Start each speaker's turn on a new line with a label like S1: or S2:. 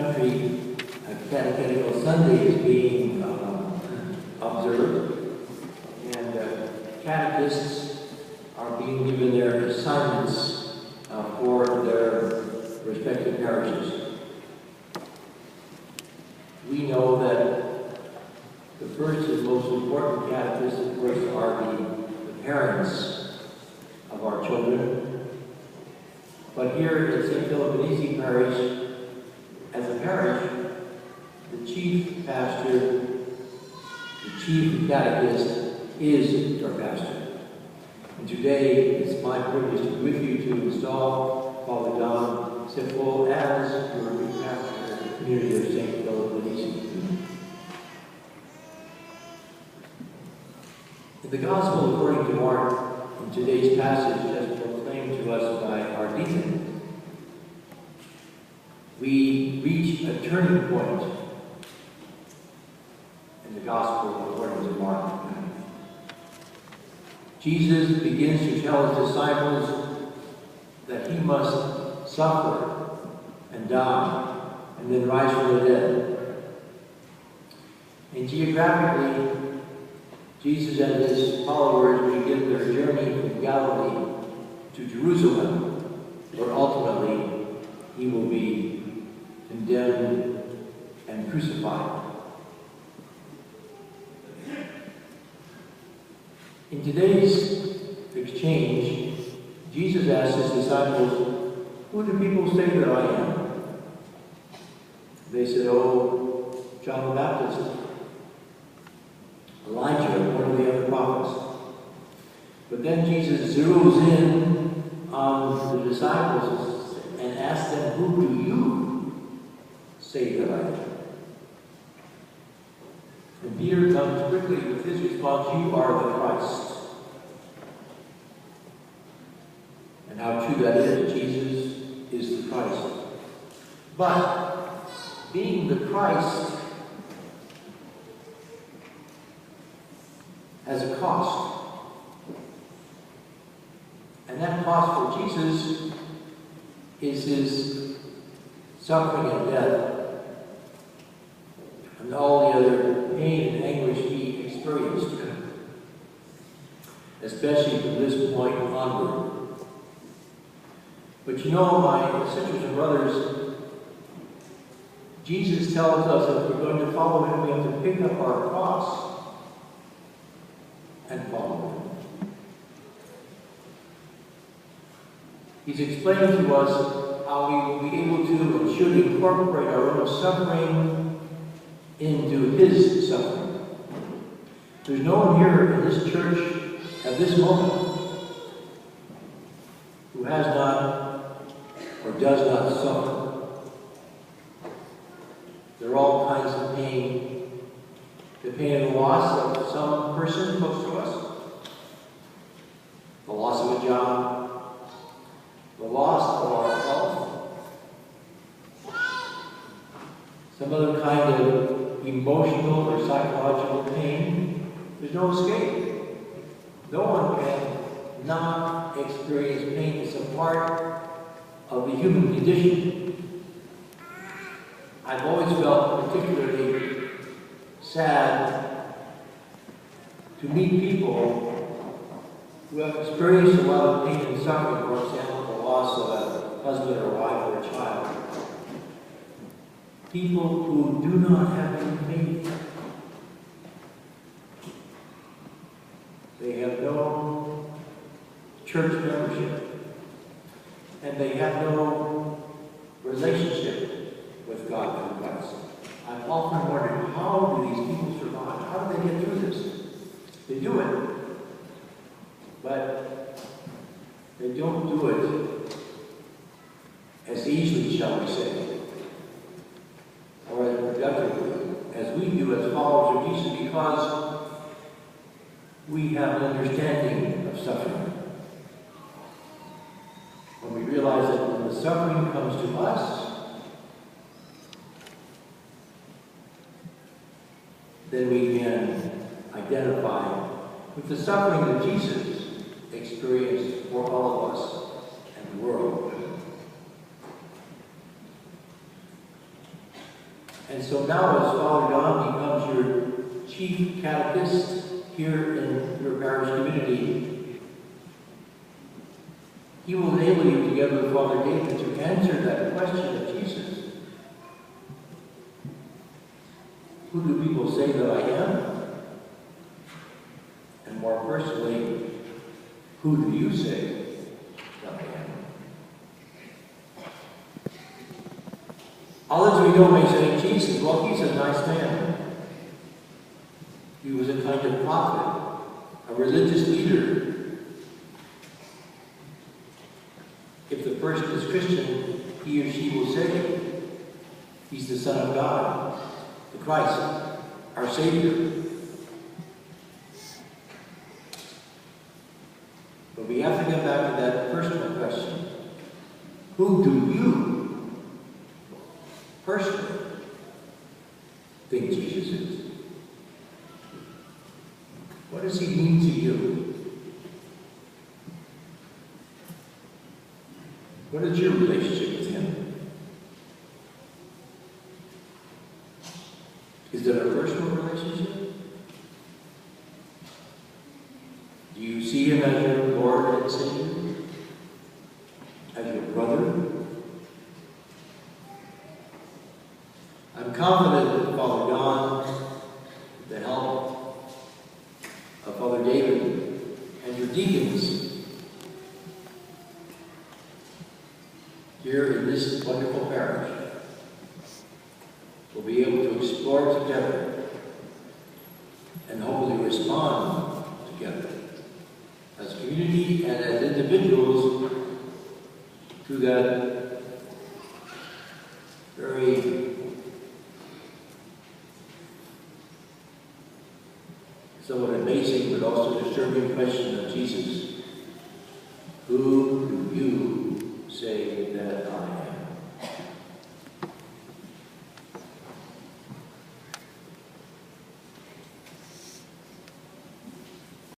S1: country, Catechetical Sunday is being observed, and catechists are being given their assignments for their respective parishes. We know that the first and most important catechists, of course, are the parents of our children. But here at St. Philip Benizi Parish, as a parish, the chief pastor, the chief catechist is our pastor. And today it's my privilege to be with you to install Father Don Siples as your new pastor of the community of St. Philip Benizi. In the Gospel according to Mark, in today's passage as proclaimed to us by our deacon, we reach a turning point in the Gospel according to Mark. Jesus begins to tell his disciples that he must suffer and die and then rise from the dead. And geographically, Jesus and his followers begin their journey from Galilee to Jerusalem, where ultimately he will be condemned and crucified. In today's exchange, Jesus asks his disciples, "Who do people say that I am?" They said, "Oh, John the Baptist, Elijah, one of the other prophets." But then Jesus zeroes in on the disciples and asks them, "Who do you say that I am?" And Peter comes quickly with his response, "You are the Christ." And how true that is, Jesus is the Christ. But being the Christ has a cost. And that cost for Jesus is his suffering and death and all the other pain and anguish he experienced, especially from this point onward. But you know, my sisters and brothers, Jesus tells us if we're going to follow him, we have to pick up our cross and follow him. He's explained to us how we will be able to and should incorporate our own suffering into his suffering. There's no one here in this church at this moment who has not or does not suffer. There are all kinds of pain. The pain of the loss of some person close to us, the loss of a job, the loss of our health, some other kind of emotional or psychological pain. There's no escape. No one can not experience pain. It's a part of the human condition. I've always felt particularly sad to meet people who have experienced a lot of pain and suffering, for example, the loss of a husband or wife or a child. People who do not have any faith. They have no church membership, and they have no relationship with God through Christ. I've often wondered, how do these people survive? How do they get through this? They do it, but they don't do it as easily, shall we say, or as productively as we do as followers of Jesus, because we have an understanding of suffering. When we realize that when the suffering comes to us, then we can identify with the suffering that Jesus experienced for all of us and the world. And so now as Father Don becomes your chief catechist here in your parish community, he will enable you together with Father David to answer that question of Jesus. Who do people say that I am? And more personally, who do you say that I am? Others we know may say, Jesus, well, he's a nice man. He was a kind of prophet, a religious leader. If the person is Christian, he or she will say, he's the Son of God, the Christ, our Savior. But we have to get back to that personal question. Who do you personally think Jesus is? What does he mean to you? What is your relationship with him? Is it a personal relationship? Do you see him as your Lord and Savior? As your brother? I'm confident that Father Don, with the help of Father David and your deacons here in this wonderful parish, will be able to explore together and hopefully respond together as community and as individuals to that very somewhat amazing but also disturbing question of Jesus. Who